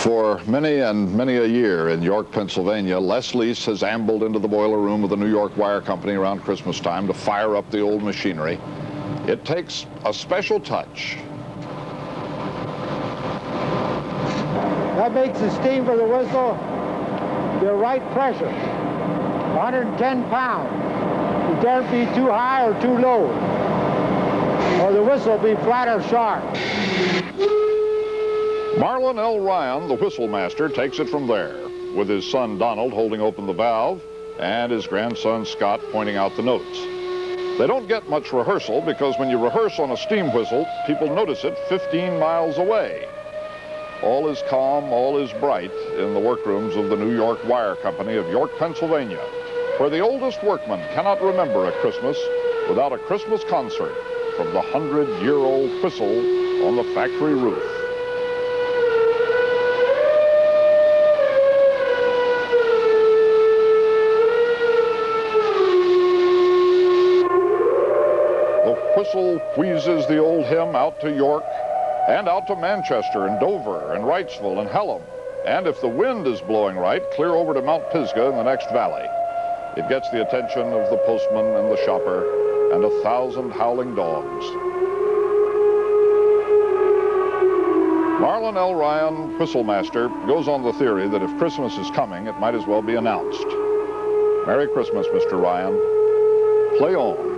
For many and many a year in York, Pennsylvania, Les Lease has ambled into the boiler room of the New York Wire Company around Christmas time to fire up the old machinery. It takes a special touch. That makes the steam for the whistle the right pressure, 110 pounds. It can't be too high or too low, or the whistle will be flat or sharp. Marlon L. Ryan, the whistle master, takes it from there, with his son Donald holding open the valve and his grandson Scott pointing out the notes. They don't get much rehearsal because when you rehearse on a steam whistle, people notice it 15 miles away. All is calm, all is bright in the workrooms of the New York Wire Company of York, Pennsylvania, where the oldest workmen cannot remember a Christmas without a Christmas concert from the 100-year-old whistle on the factory roof. The whistle wheezes the old hymn out to York and out to Manchester and Dover and Wrightsville and Hallam, and if the wind is blowing right, clear over to Mount Pisgah in the next valley. It gets the attention of the postman and the shopper and 1,000 howling dogs. Marlon L. Ryan, whistle master, goes on the theory that if Christmas is coming, it might as well be announced. Merry Christmas, Mr. Ryan. Play on.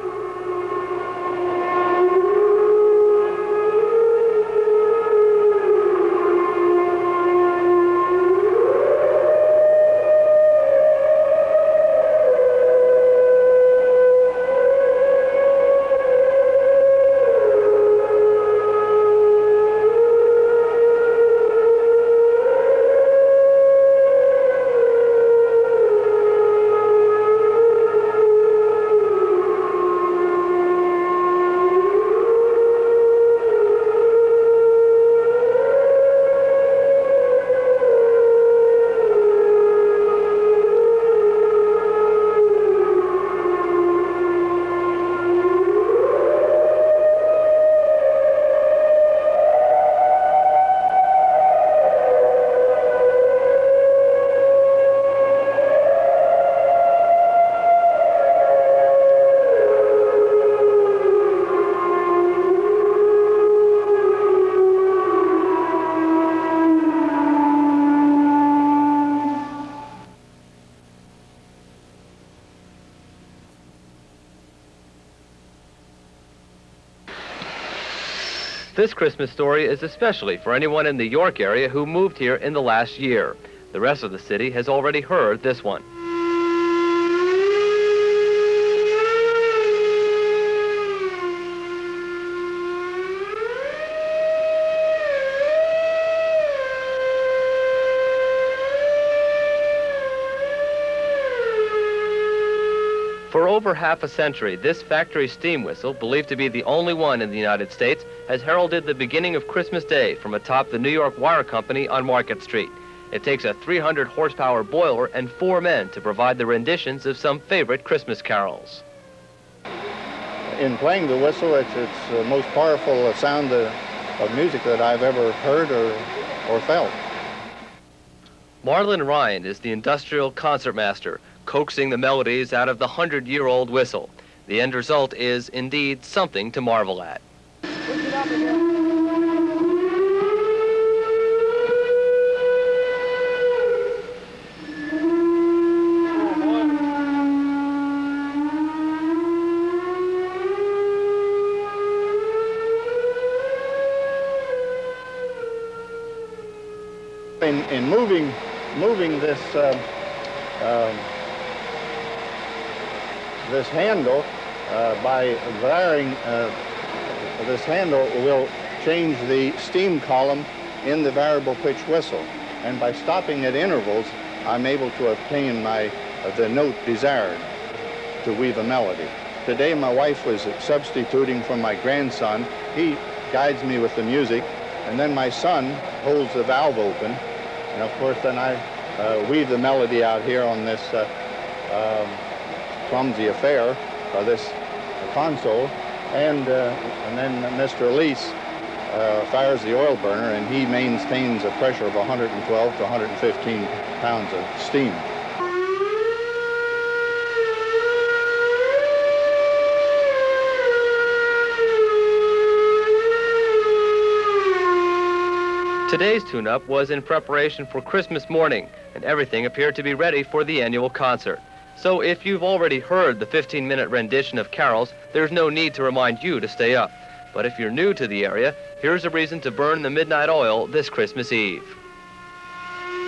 This Christmas story is especially for anyone in the York area who moved here in the last year. The rest of the city has already heard this one. For over half a century, this factory steam whistle, believed to be the only one in the United States, has heralded the beginning of Christmas Day from atop the New York Wire Company on Market Street. It takes a 300-horsepower boiler and 4 men to provide the renditions of some favorite Christmas carols. In playing the whistle, it's the most powerful sound of music that I've ever heard or felt. Marlon Ryan is the industrial concertmaster, coaxing the melodies out of the 100-year-old whistle. The end result is indeed something to marvel at. In moving this this handle, by varying this handle will change the steam column in the variable pitch whistle, and by stopping at intervals, I'm able to obtain the note desired to weave a melody. Today my wife was substituting for my grandson. He guides me with the music, and then my son holds the valve open, and of course then I weave the melody out here on this clumsy affair, this console, and then Mr. Lease fires the oil burner, and he maintains a pressure of 112 to 115 pounds of steam. Today's tune-up was in preparation for Christmas morning, and everything appeared to be ready for the annual concert. So if you've already heard the 15-minute rendition of carols, there's no need to remind you to stay up. But if you're new to the area, here's a reason to burn the midnight oil this Christmas Eve.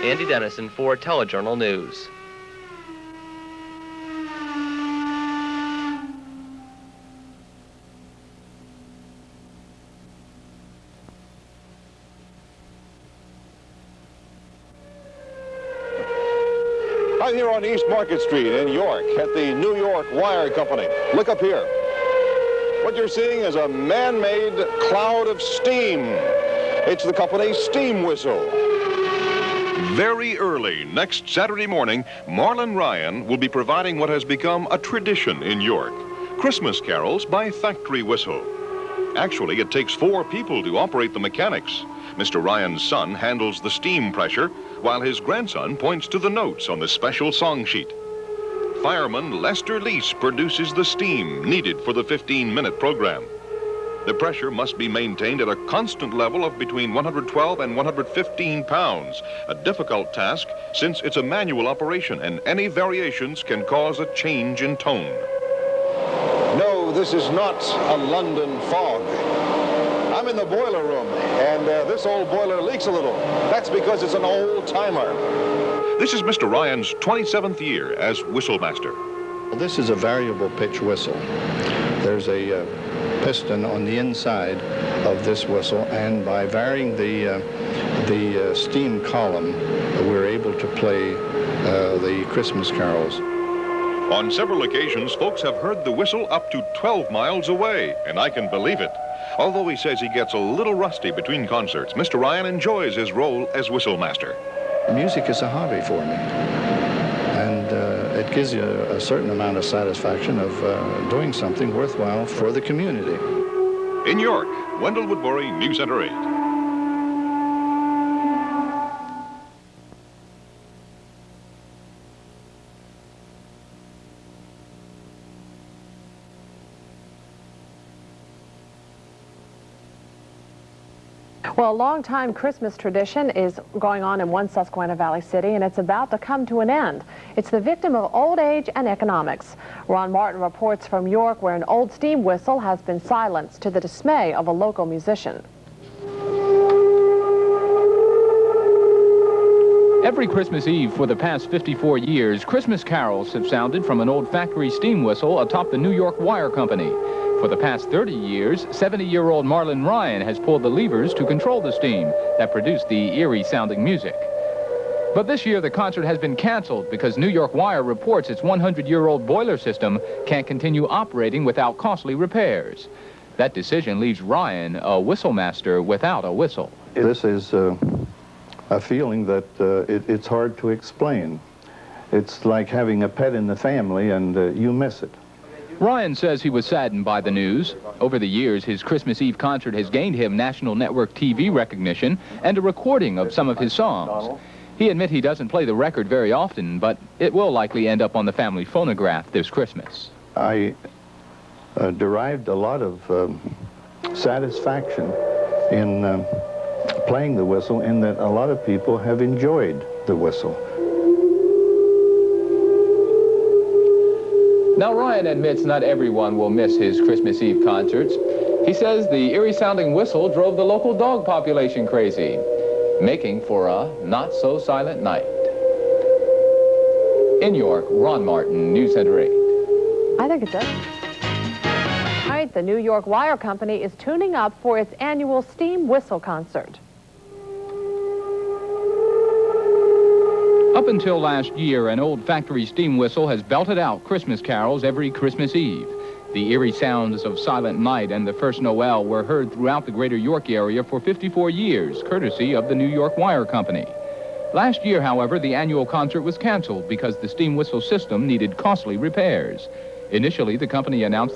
Andy Dennison for Telejournal News. I'm here on East Market Street in York at the New York Wire Company. Look up here. What you're seeing is a man-made cloud of steam. It's the company's steam whistle. Very early next Saturday morning, Marlon Ryan will be providing what has become a tradition in York: Christmas carols by factory whistle. Actually, it takes 4 people to operate the mechanics. Mr. Ryan's son handles the steam pressure, while his grandson points to the notes on the special song sheet. Fireman Lester Lease produces the steam needed for the 15-minute program. The pressure must be maintained at a constant level of between 112 and 115 pounds, a difficult task since it's a manual operation and any variations can cause a change in tone. No, this is not a London fog. I'm in the boiler room, and this old boiler leaks a little. That's because it's an old timer. This is Mr. Ryan's 27th year as whistle master. This is a variable pitch whistle. There's a piston on the inside of this whistle, and by varying the steam column, we're able to play the Christmas carols. On several occasions, folks have heard the whistle up to 12 miles away, and I can believe it. Although he says he gets a little rusty between concerts, Mr. Ryan enjoys his role as whistle master. Music is a hobby for me, and it gives you a certain amount of satisfaction of doing something worthwhile for the community. In York, Wendell Woodbury, News Center 8. Well, a long-time Christmas tradition is going on in one Susquehanna Valley city, and it's about to come to an end. It's the victim of old age and economics. Ron Martin reports from York, where an old steam whistle has been silenced to the dismay of a local musician. Every Christmas Eve for the past 54 years, Christmas carols have sounded from an old factory steam whistle atop the New York Wire Company. For the past 30 years, 70-year-old Marlon Ryan has pulled the levers to control the steam that produced the eerie-sounding music. But this year, the concert has been canceled because New York Wire reports its 100-year-old boiler system can't continue operating without costly repairs. That decision leaves Ryan, a whistle master, without a whistle. This is a feeling that it's hard to explain. It's like having a pet in the family, and you miss it. Ryan says he was saddened by the news. Over the years, his Christmas Eve concert has gained him national network TV recognition and a recording of some of his songs. He admits he doesn't play the record very often, but it will likely end up on the family phonograph this Christmas. I derived a lot of satisfaction in playing the whistle, in that a lot of people have enjoyed the whistle. Now, Ryan admits not everyone will miss his Christmas Eve concerts. He says the eerie-sounding whistle drove the local dog population crazy, making for a not-so-silent night. In York, Ron Martin, News Center 8. I think it does. Tonight, the New York Wire Company is tuning up for its annual steam whistle concert. Up until last year, an old factory steam whistle has belted out Christmas carols every Christmas Eve. The eerie sounds of Silent Night and the First Noel were heard throughout the greater York area for 54 years, courtesy of the New York Wire Company. Last year, however, the annual concert was canceled because the steam whistle system needed costly repairs. Initially, the company announced